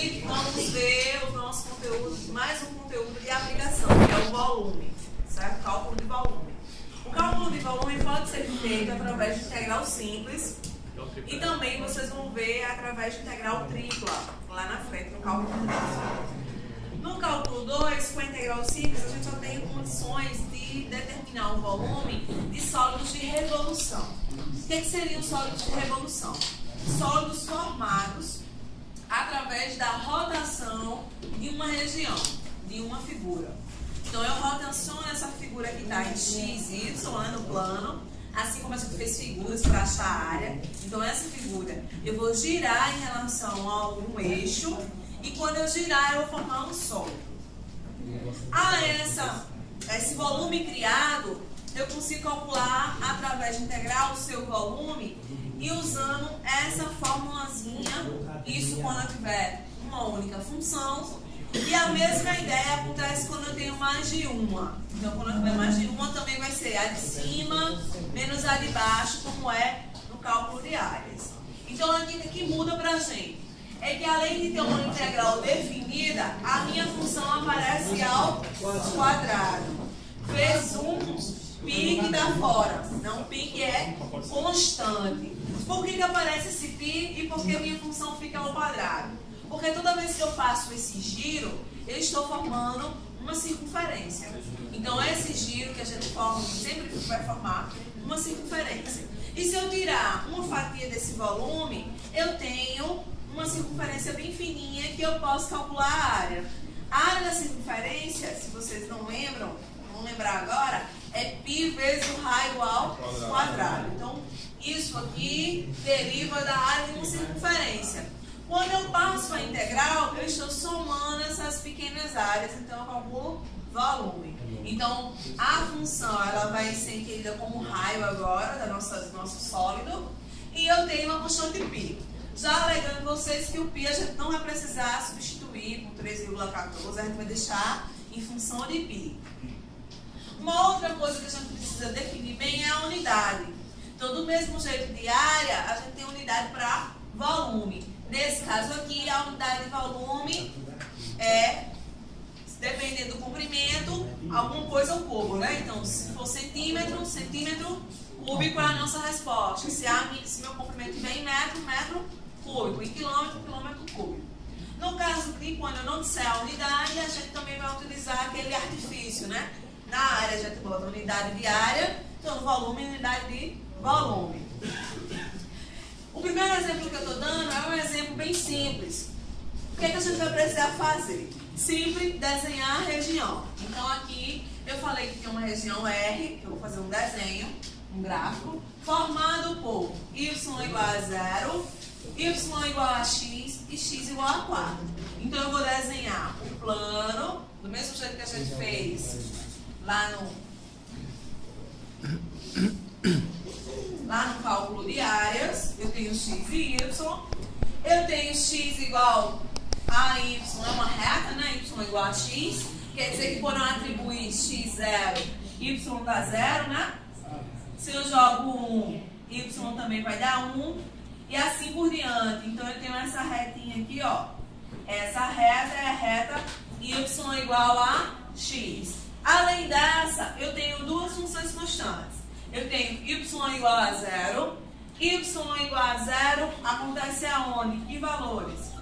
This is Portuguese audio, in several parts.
Hoje vamos ver o nosso conteúdo, mais um conteúdo de aplicação, que é o volume, certo? Cálculo de volume. O cálculo de volume pode ser feito através de integral simples e também vocês vão ver através de integral tripla, lá na frente, no cálculo 2. No cálculo 2, com a integral simples, a gente só tem condições de determinar o volume de sólidos de revolução. O que seriam sólidos de revolução? Sólidos formados através da rotação de uma região, de uma figura. Então, eu rotaciono essa figura que está em x, y, no plano, assim como a gente fez figuras para achar a área. Então, essa figura eu vou girar em relação a algum eixo, e quando eu girar, eu vou formar um sólido. Esse volume criado, eu consigo calcular através de integral o seu volume e usando essa formulazinha, isso quando eu tiver uma única função. E a mesma ideia acontece quando eu tenho mais de uma. Então, quando eu tiver mais de uma, também vai ser a de cima menos a de baixo, como é no cálculo de áreas. Então, aqui o que muda para a gente é que, além de ter uma integral definida, a minha função aparece ao quadrado. Vezes π que dá fora. Não, π que é constante. Por que aparece esse π e por que a minha função fica ao quadrado? Porque toda vez que eu faço esse giro, eu estou formando uma circunferência. Então, esse giro que a gente forma, sempre vai formar uma circunferência. E se eu tirar uma fatia desse volume, eu tenho uma circunferência bem fininha que eu posso calcular a área. A área da circunferência, se vocês não lembram, vão lembrar agora, é π vezes o raio ao quadrado. Então, isso aqui deriva da área de uma circunferência. Quando eu passo a integral, eu estou somando essas pequenas áreas, então eu calculo volume. Então, a função ela vai ser entendida como raio agora, do nosso sólido, e eu tenho uma constante π. Já alegando vocês que o π a gente não vai precisar substituir por 3,14, a gente vai deixar em função de π. Uma outra coisa que a gente precisa definir bem é a unidade. Então, do mesmo jeito de área, a gente tem unidade para volume. Nesse caso aqui, a unidade de volume é, dependendo do comprimento, alguma coisa ao cubo, né? Então, se for centímetro, centímetro cúbico é a nossa resposta. Se meu comprimento estiver em metro, metro cúbico. Em quilômetro, quilômetro cúbico. No caso de quando eu não disser a unidade, a gente também vai utilizar aquele artifício, né? Na área, a gente bota unidade de área, então no volume, unidade de volume. O primeiro exemplo que eu estou dando é um exemplo bem simples. O que é que a gente vai precisar fazer? Sempre desenhar a região. Então aqui eu falei que tem uma região R, que eu vou fazer um desenho, um gráfico, formado por y igual a 0, y igual a x e x igual a 4. Então eu vou desenhar o plano, do mesmo jeito que a gente fez lá no cálculo de áreas. Eu tenho x e y, eu tenho x igual a y, é uma reta, né? Y igual a x, quer dizer que quando eu atribuir x0, y dá 0, né? Se eu jogo 1, y também vai dar 1, e assim por diante. Então eu tenho essa retinha aqui, ó. Essa reta é a reta y igual a x. Além dessa, eu tenho duas funções constantes. Eu tenho y igual a 0. Y igual a 0 acontece aonde? Que valores?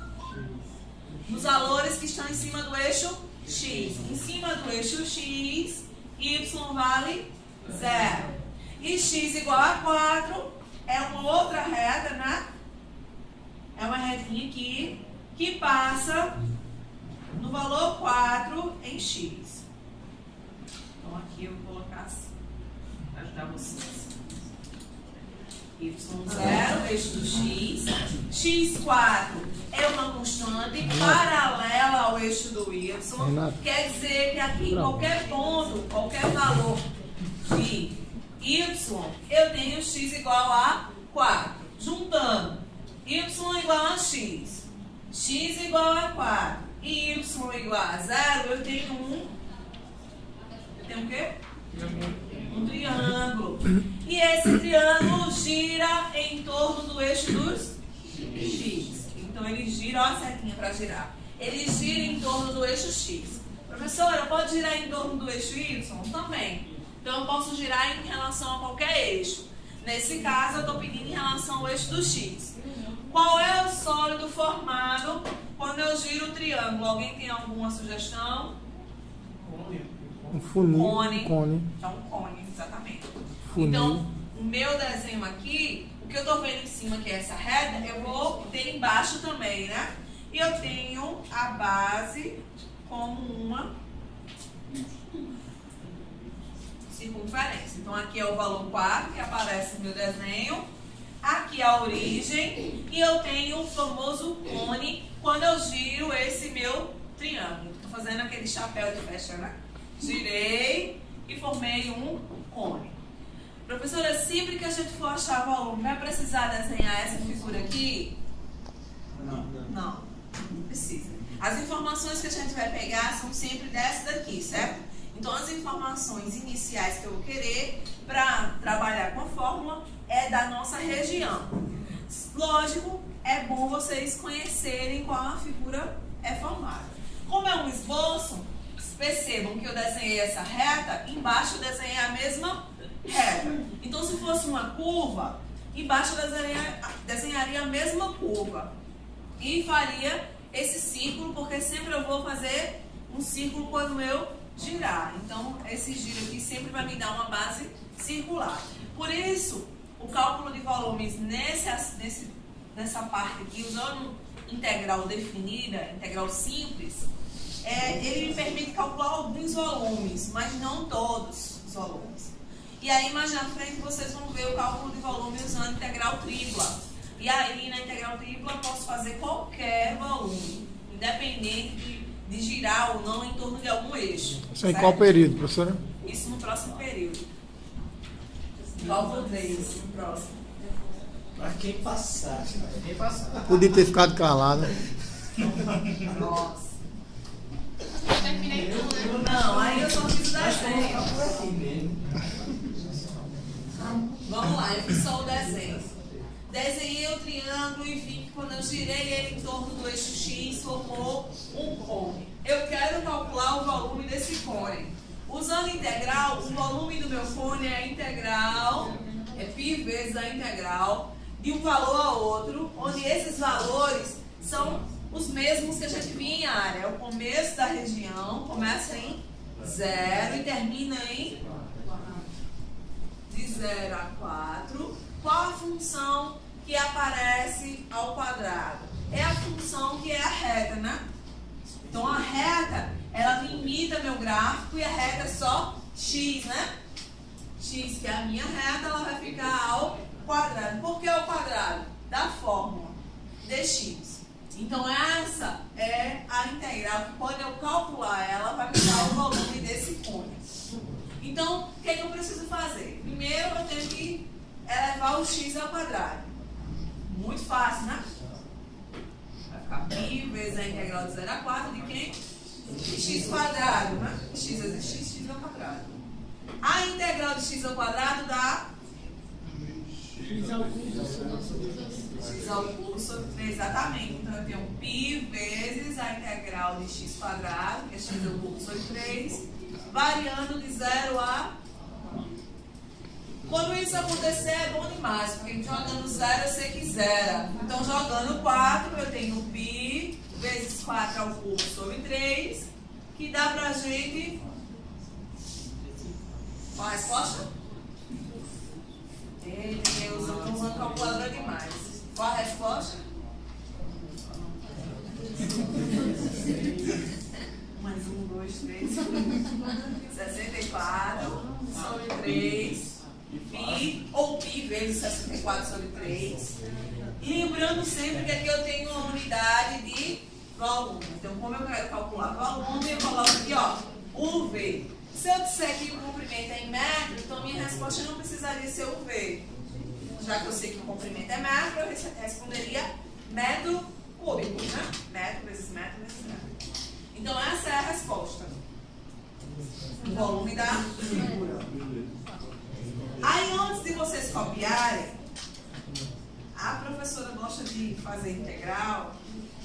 Nos valores que estão em cima do eixo x. Em cima do eixo x, y vale 0. E x igual a 4 é uma outra reta, né? É uma retinha aqui que passa no valor 4 em x. Então aqui eu vou colocar assim, para ajudar vocês. y0, eixo do x. x4 é uma constante paralela ao eixo do y. Quer dizer que aqui em qualquer ponto, qualquer valor de y, eu tenho x igual a 4. Juntando y igual a x, x igual a 4 e y igual a 0, eu tenho eu tenho o quê? Um triângulo. E esse triângulo gira em torno do eixo dos x. Então ele gira, olha a setinha para girar. Ele gira em torno do eixo X. Professora, pode girar em torno do eixo Y? Também. Então eu posso girar em relação a qualquer eixo. Nesse caso eu estou pedindo em relação ao eixo do X. Qual é o sólido formado quando eu giro o triângulo? Alguém tem alguma sugestão? Um funil. Cone. É um cone, exatamente. Funil. Então, o meu desenho aqui, o que eu estou vendo em cima, que é essa reta, eu vou ter embaixo também, né? E eu tenho a base como uma circunferência. Então, aqui é o valor 4 que aparece no meu desenho. Aqui é a origem. E eu tenho o famoso cone quando eu giro esse meu triângulo. Estou fazendo aquele chapéu de festa, né? Girei e formei um cone. Professora, sempre que a gente for achar o volume, vai precisar desenhar essa figura aqui? Não precisa. As informações que a gente vai pegar são sempre dessa daqui, certo? Então, as informações iniciais que eu vou querer para trabalhar com a fórmula é da nossa região. Lógico, é bom vocês conhecerem qual a figura é formada. Como é um esboço, percebam que eu desenhei essa reta, embaixo eu desenhei a mesma reta. Então, se fosse uma curva, embaixo eu desenharia a mesma curva. E faria esse círculo, porque sempre eu vou fazer um círculo quando eu girar. Então, esse giro aqui sempre vai me dar uma base circular. Por isso, o cálculo de volumes nessa parte aqui, usando integral definida, integral simples, ele me permite calcular alguns volumes, mas não todos os volumes. E aí, mais na frente, vocês vão ver o cálculo de volume usando integral tripla. E aí, na integral tripla, eu posso fazer qualquer volume, independente de girar ou não em torno de algum eixo. Isso em qual período, professora? Isso no próximo período. Cálculo 3, no próximo. Mas quem passar? Podia ter ficado calado. Nossa. Não, aí eu só fiz o desenho. Vamos lá, eu fiz só o desenho. Desenhei o triângulo e vi que quando eu girei ele em torno do eixo X, formou um cone. Eu quero calcular o volume desse cone. Usando integral, o volume do meu cone é a integral, é π vezes a integral, de um valor a outro, onde esses valores são os mesmos que a gente via em área. É o começo da região, começa em 0 e termina em de 0 a 4. Qual a função que aparece ao quadrado? É a função que é a reta, né? Então, a reta, ela limita meu gráfico e a reta é só x, né? X, que é a minha reta, ela vai ficar ao quadrado. Por que ao quadrado? Da fórmula dx. Então, essa é a integral que quando eu calcular ela, vai me dar o volume desse cone. Então, o que eu preciso fazer? Primeiro, eu tenho que elevar o x ao quadrado. Muito fácil, né? Vai ficar π vezes a integral de 0 a 4 de quem? De x quadrado, né? X vezes x, x ao quadrado. A integral de x ao quadrado dá x ao cubo sobre 3, exatamente. Então eu tenho π vezes a integral de x quadrado, que é x ao cubo sobre 3, variando de 0 a... Quando isso acontecer é bom demais, porque jogando 0 eu sei que zera. Então jogando 4 eu tenho π vezes 4 ao cubo sobre 3, que dá pra gente... Qual a resposta? Eu estou usando calculadora demais. Qual a resposta? Mais 1, 2, 3. 64 sobre 3. Π, ou π vezes 64 sobre 3. Lembrando sempre que aqui eu tenho uma unidade de volume. Então, como eu quero calcular volume, eu coloco aqui, ó, UV. Se eu disser que o comprimento é em metro, então minha resposta não precisaria ser UV. Já que eu sei que o comprimento é metro, eu responderia metro cúbico, né? Metro vezes metro vezes metro. Então, essa é a resposta. O volume da figura. Aí, antes de vocês copiarem, a professora gosta de fazer integral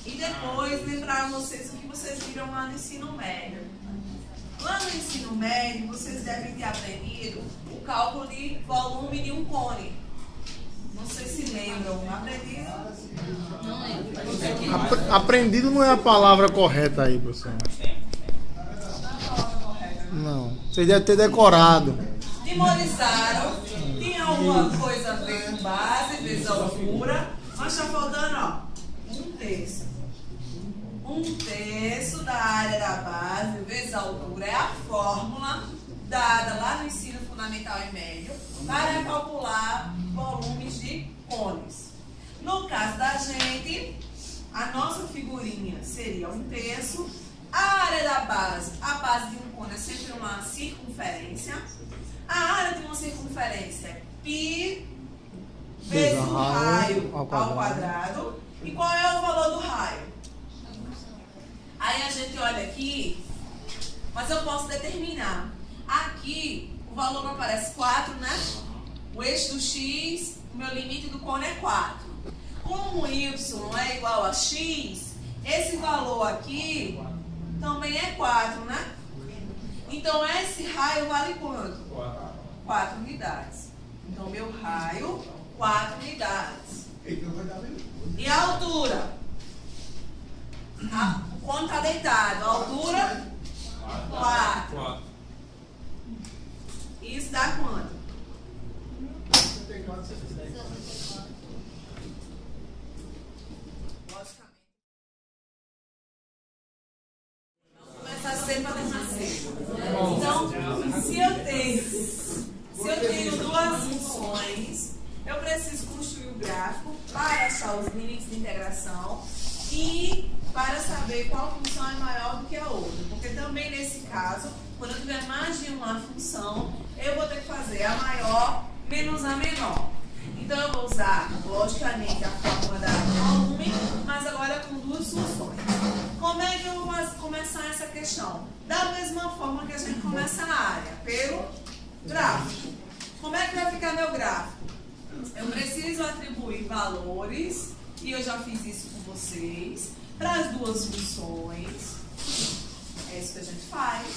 E depois lembrar vocês o que vocês viram lá no ensino médio. Lá no ensino médio, vocês devem ter aprendido o cálculo de volume de um cone. Não sei se lembram. Aprendido? Não lembro. Aprendido não é a palavra correta aí, professor. Não é a palavra correta. Não. Vocês devem ter decorado. Memorizaram. Tinha alguma coisa a ver com base, vezes altura. Mas está faltando, ó, 1/3. 1/3 da área da base vezes a altura é a fórmula dada lá no ensino fundamental e médio para calcular volumes de cones. No caso da gente, a nossa figurinha seria 1/3. A área da base, a base de um cone é sempre uma circunferência. A área de uma circunferência é π vezes o raio ao quadrado. E qual é o valor do raio? Aí a gente olha aqui, mas eu posso determinar. Aqui, o valor não aparece 4, né? O eixo do x, o meu limite do cone é 4. Como y é igual a x, esse valor aqui também é 4, né? Então, esse raio vale quanto? 4 unidades. Então, meu raio, 4 unidades. E a altura? O cone está deitado. A altura? 4. Isso dá quanto? Logicamente. Vamos começar cedo para terminar cedo. Então, se eu tenho duas funções, eu preciso construir o gráfico para achar os limites de integração e para saber qual função é maior do que a outra. Porque também nesse caso, quando eu tiver mais de uma função, eu vou ter que fazer a maior menos a menor. Então eu vou usar, logicamente, a fórmula da volume, mas agora com duas funções. Como é que eu vou começar essa questão? Da mesma forma que a gente começa na área, pelo gráfico. Como é que vai ficar meu gráfico? Eu preciso atribuir valores, e eu já fiz isso com vocês, para as duas funções. É isso que a gente faz.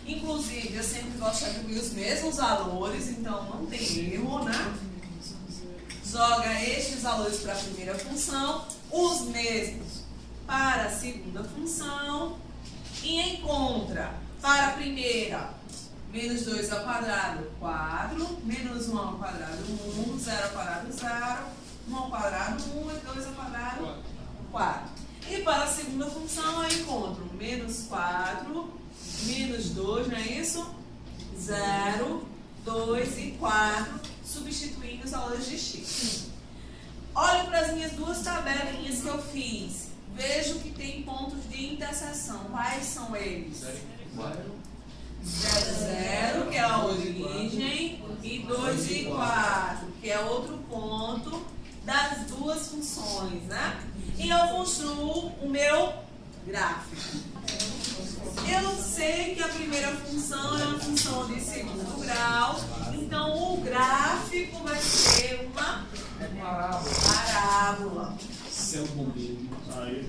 Inclusive, eu sempre gosto de atribuir os mesmos valores, então não tem erro, né? Joga estes valores para a primeira função, os mesmos para a segunda função, e encontra para a primeira, menos 2 ao quadrado, 4, menos 1 ao quadrado, 1, 0 ao quadrado, 0, 1 ao quadrado, 1, e 2 ao quadrado, 4. E para a segunda função eu encontro menos 4, menos 2, não é isso? 0, 2 e 4, substituindo os valores de x. Olho para as minhas duas tabelinhas que eu fiz. Vejo que tem pontos de interseção. Quais são eles? 0, 0, que é a origem, e 2 e 4, que é outro ponto das duas funções, né? E eu construo o meu gráfico. Eu sei que a primeira função é uma função de segundo grau, então o gráfico vai ser uma parábola.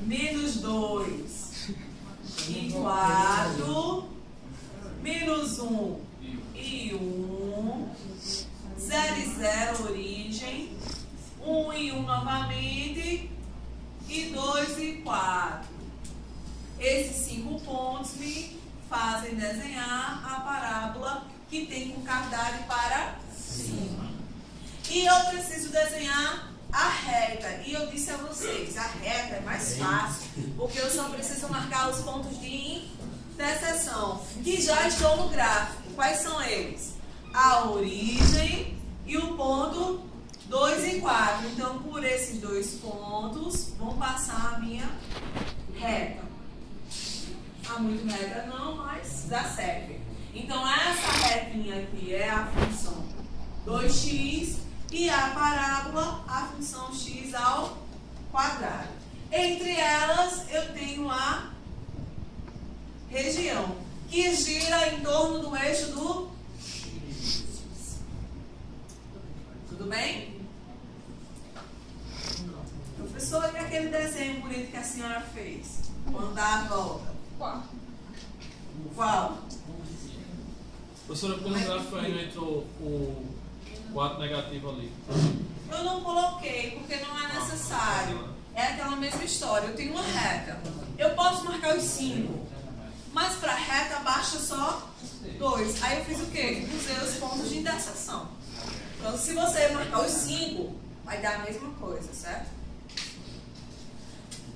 Menos 2 e 4, menos 1 e 1, 0 e 0, origem, 1 e 1 novamente, e 2 e 4. Esses 5 pontos me fazem desenhar a parábola que tem concavidade para cima. E eu preciso desenhar a reta. E eu disse a vocês, a reta é mais fácil, porque eu só preciso marcar os pontos de interseção, que já estão no gráfico. Quais são eles? A origem e o ponto 2 e 4. Então, por esses dois pontos, vão passar a minha reta. Há muito reta não, mas dá certo. Então, essa retinha aqui é a função 2x e a parábola, a função x ao quadrado. Entre elas, eu tenho a região, que gira em torno do eixo do x. Tudo bem? Professor, e aquele desenho bonito que a senhora fez? fez? Quando dá a volta. Qual? Professora, por um gráfico aí entrou o 4 negativo ali. Eu não coloquei porque não é necessário. É aquela mesma história. Eu tenho uma reta. Eu posso marcar os 5. Mas para reta basta só 2. Aí eu fiz o quê? Usei os pontos de interseção. Então, se você marcar os 5, vai dar a mesma coisa, certo?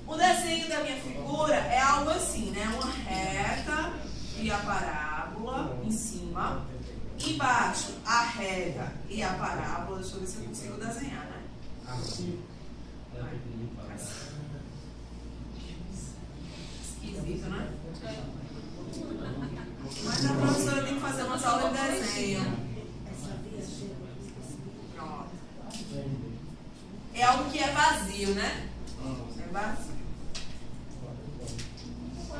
O desenho da minha figura é algo assim, né? Uma reta e a parábola em cima. Embaixo, a reta e a parábola. Deixa eu ver se eu consigo desenhar, né? Esquisito, né? Mas a professora tem que fazer umas aulas de desenho. Pronto. É algo que é vazio, né? É vazio.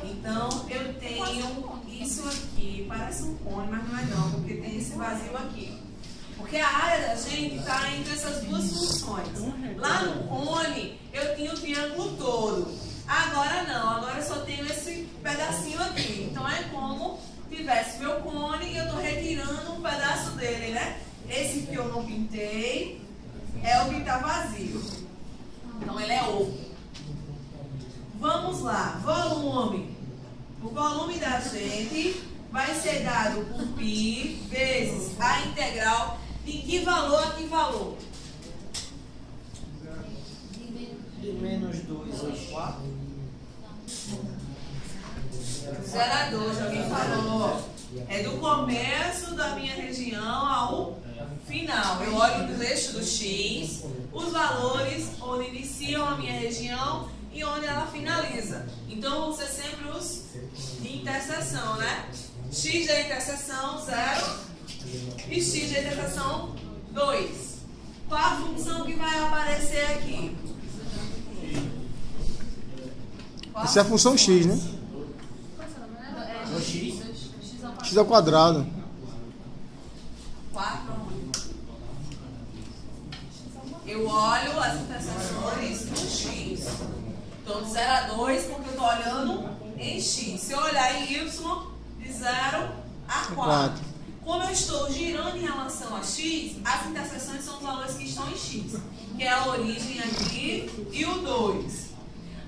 Então, eu tenho isso aqui. Parece um cone, mas não é não, porque tem esse vazio aqui. Porque a área da gente está entre essas duas funções. Lá no cone, eu tinha o triângulo todo. Agora não, agora eu só tenho esse pedacinho aqui. Então, é como tivesse meu cone e eu estou retirando um pedaço dele, né? Esse que eu não pintei é o que está vazio. Então, ele é oco. Vamos lá, volume. O volume da gente vai ser dado por π vezes a integral de que valor a que valor? De menos 2 a 4. 0 a 2, alguém falou. É do começo da minha região ao final. Eu olho no eixo do X, os valores onde iniciam a minha região e onde ela finaliza. Então, vão ser sempre os de interseção, né? X da interseção 0 e X da interseção 2. Qual a função que vai aparecer aqui? Essa é a função x, né? O X. X ao quadrado. 4 a 1. Eu olho as interseções no X. Então, de 0 a 2, porque eu estou olhando em X. Se eu olhar em Y, de 0 a 4. Como eu estou girando em relação a X, as interseções são os valores que estão em X. Que é a origem aqui e o 2.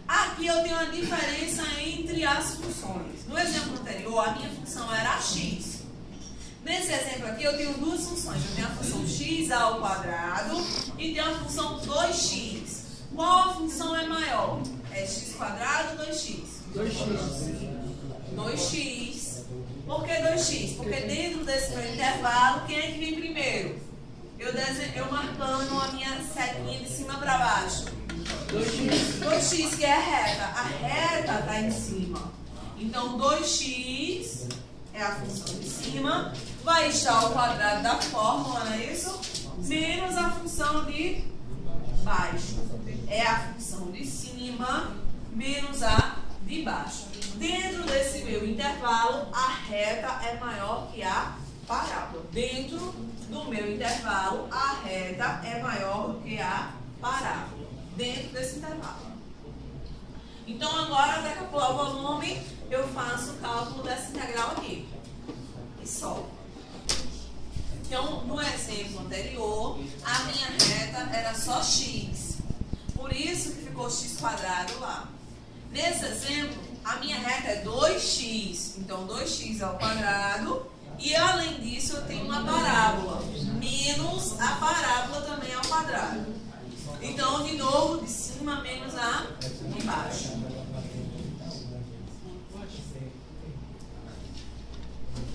Aqui eu tenho a diferença entre as funções. No exemplo anterior, a minha função era x. Nesse exemplo aqui, eu tenho duas funções. Eu tenho a função x ao quadrado e tenho a função 2x. Qual a função é maior? É x quadrado ou 2x? 2x. Por que 2x? Porque dentro desse meu intervalo, quem é que vem primeiro? Eu marcando a minha setinha de cima para baixo. 2x, que é a reta. A reta está em cima. Então, 2x é a função de cima. Vai estar ao quadrado da fórmula, não é isso? Menos a função de baixo. É a função de cima menos a de baixo. Dentro desse meu intervalo, a reta é maior que a parábola. Dentro do meu intervalo, a reta é maior do que a parábola. Dentro desse intervalo. Então, agora, para calcular o volume, eu faço o cálculo dessa integral aqui. E solto. Então, no exemplo anterior, a minha reta era só x. Por isso que ficou x quadrado lá. Nesse exemplo, a minha reta é 2x. Então, 2x ao quadrado. E, além disso, eu tenho uma parábola. Menos a parábola também ao quadrado. Então, de novo, de cima menos a de baixo.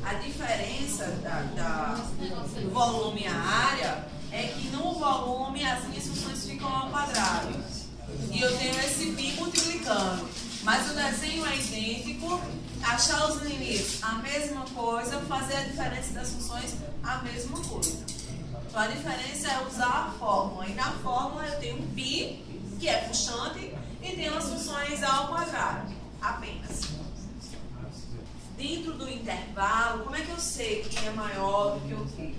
A diferença do volume e a área é que no volume as minhas funções ficam ao quadrado. E eu tenho esse π multiplicando. Mas o desenho é idêntico, achar os limites a mesma coisa, fazer a diferença das funções a mesma coisa. Então, a diferença é usar a fórmula. E na fórmula eu tenho π, que é constante, e tenho as funções ao quadrado, apenas. Dentro do intervalo, como é que eu sei que é maior do que o quê?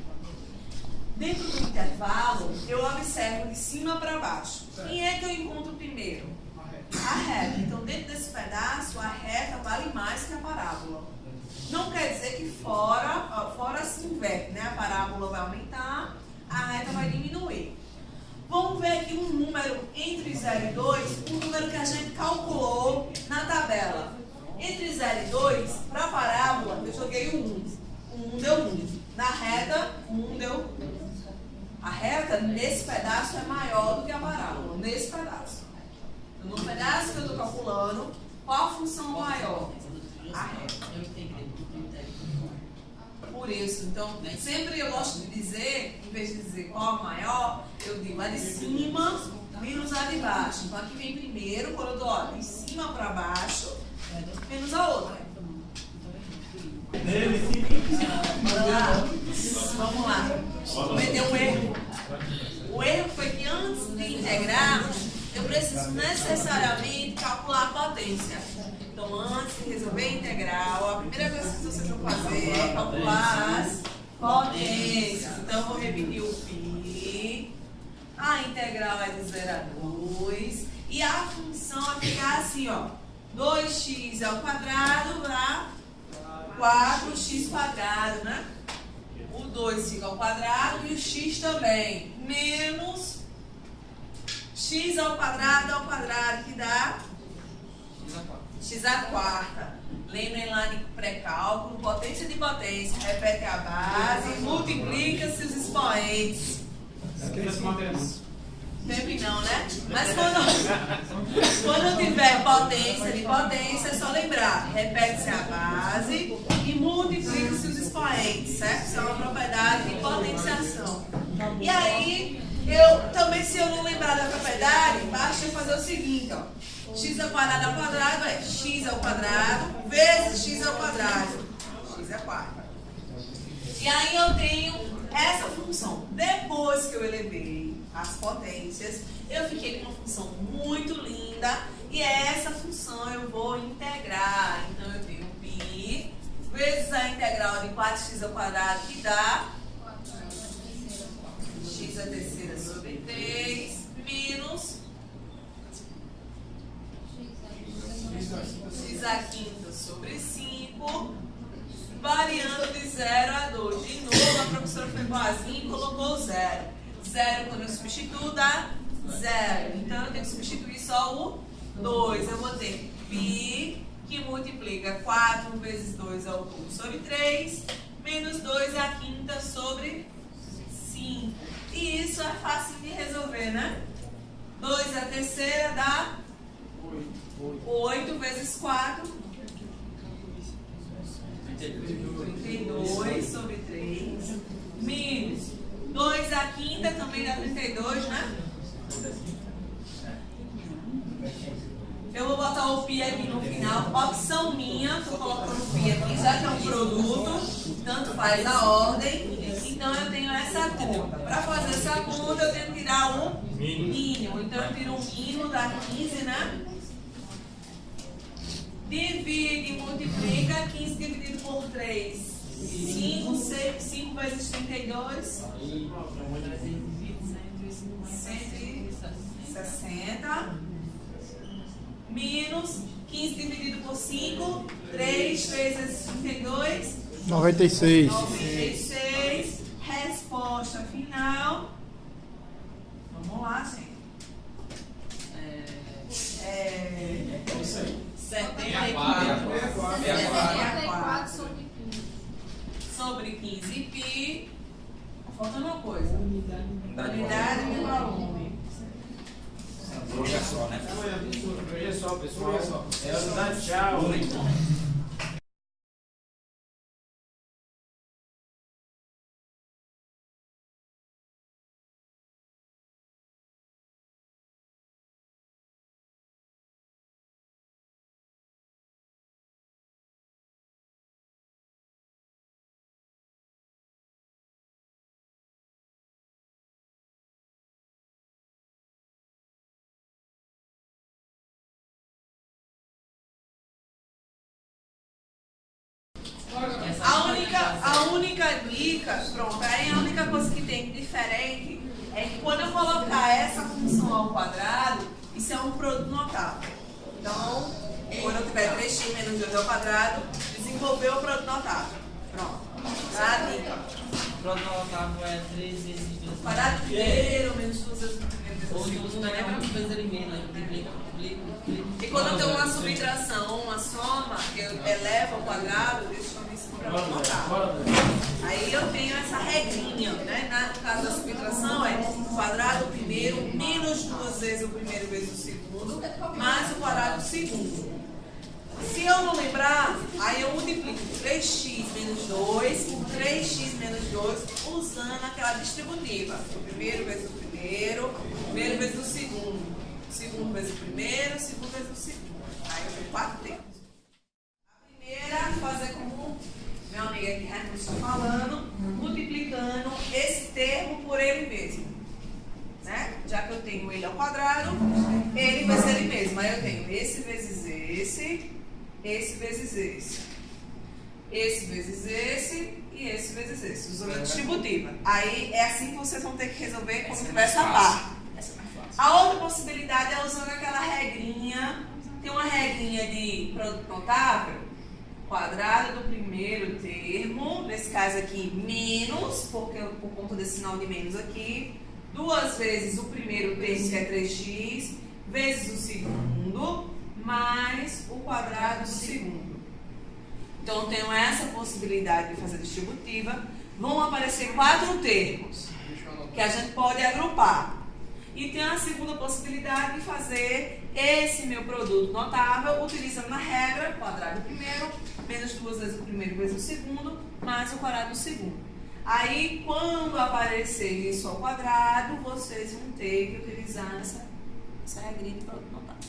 Dentro do intervalo, eu observo de cima para baixo. Quem é que eu encontro primeiro? a reta. Então, dentro desse pedaço, a reta vale mais que a parábola. Não quer dizer que fora se inverte, né? A parábola vai aumentar, a reta vai diminuir. Vamos ver aqui um número entre 0 e 2, um número que a gente calculou na tabela. Entre 0 e 2, para a parábola, eu joguei o 1. O 1 deu 1. Na reta, o 1 deu 1. A reta, nesse pedaço, é maior do que a parábola. Nesse pedaço. No pedaço que eu estou calculando, qual a função maior? A reta. Por isso, então, sempre eu gosto de dizer, em vez de dizer qual a maior, eu digo a de cima menos a de baixo. Então, aqui vem primeiro, quando eu dou de cima para baixo, menos a outra. Bora lá. Vamos lá. Cometeu um erro. O erro foi que antes de integrar, eu preciso necessariamente calcular a potência. Então, antes de resolver a integral, a primeira coisa que vocês vão fazer é calcular as potências. Então, eu vou repetir o π. A integral é de 0 a 2. E a função vai ficar assim, ó. 2x ao quadrado dá 4x², né? O 2 fica ao quadrado e o x também. Menos x ao quadrado, que dá x². Lembrem lá de pré-cálculo, potência de potência. Repete a base, multiplica-se os expoentes. Sempre não, né? Mas quando tiver potência de potência, é só lembrar. Repete-se a base e multiplica-se os expoentes, certo? Isso é uma propriedade de potenciação. E aí, se eu não lembrar da propriedade, basta eu fazer o seguinte, ó. X² ao quadrado é x ao quadrado vezes x ao quadrado. X². E aí eu tenho essa função. Depois que eu elevei as potências, eu fiquei com uma função muito linda. E essa função eu vou integrar. Então eu tenho π vezes a integral de 4x², que dá x³ 3 menos x⁵ variando de 0 a 2. De novo, a professora foi boazinha e colocou 0. 0, quando eu substituo, dá 0. Então, eu tenho que substituir só o 2. Eu vou ter π, que multiplica 4 vezes 2 ao cubo sobre 3, menos 2⁵ sobre 5. E isso é fácil de resolver, né? 2⁵ dá 8 vezes 4. 32 sobre 3, menos 2⁵ também dá 32, né? Eu vou botar o π aqui no final, opção minha, estou colocando o π aqui, já que é um produto, tanto faz a ordem, então eu tenho essa conta. Para fazer essa conta, eu tenho que tirar um mínimo, então eu tiro um mínimo, dá 15, né? Divide e multiplica, 15 dividido por 3, 5 vezes 32, 160, menos 15 dividido por 5, 3 vezes 32, 96. 96, resposta final, vamos lá, gente. 74 sobre 15 π. Faltando uma coisa. Unidade de volume. Hoje é só, né? Hoje é só, pessoal. É unidade, tchau. A única dica, pronto, aí a única coisa que tem diferente é que quando eu colocar essa função ao quadrado, isso é um produto notável. Então, quando eu tiver 3x menos 2 ao quadrado, desenvolveu o produto notável. Pronto. Tá a dica. O produto notável é 3 vezes 2. Quadrado primeiro, menos 2 vezes o primeiro, vezes o Ou segundo, não lembra lembra? que fez ele mesmo, né? E quando eu tenho uma subtração, uma soma, eu elevo ao quadrado, deixo isso para notável. Aí eu tenho essa regrinha, né? No caso da subtração é quadrado primeiro menos 2 vezes o primeiro vezes o segundo, mais o quadrado segundo. Se eu não lembrar, aí eu multiplico 3x menos 2 por 3x menos 2 usando aquela distributiva. O primeiro vezes o primeiro, primeiro vezes o segundo, segundo vezes o primeiro, segundo vezes o segundo. Aí eu tenho 4 termos. A primeira, fazer como meu amigo aqui Raimundo está falando, multiplicando esse termo por ele mesmo. Né? Já que eu tenho ele ao quadrado, ele vai ser ele mesmo. Aí eu tenho esse vezes esse vezes esse vezes esse e esse vezes esse, usando a distributiva. Aí é assim que vocês vão ter que resolver como se tivesse a par. A outra possibilidade é usando aquela regrinha, tem uma regrinha de produto notável, quadrado do primeiro termo, nesse caso aqui menos, porque por conta desse sinal de menos aqui, 2 vezes o primeiro termo, que é 3x, vezes o segundo, mais o quadrado do segundo. Então, eu tenho essa possibilidade de fazer distributiva. Vão aparecer 4 termos que a gente pode agrupar. E tem a segunda possibilidade de fazer esse meu produto notável utilizando a regra quadrado do primeiro, menos 2 vezes o primeiro vezes o segundo, mais o quadrado do segundo. Aí, quando aparecer isso ao quadrado, vocês vão ter que utilizar essa regrinha de produto notável.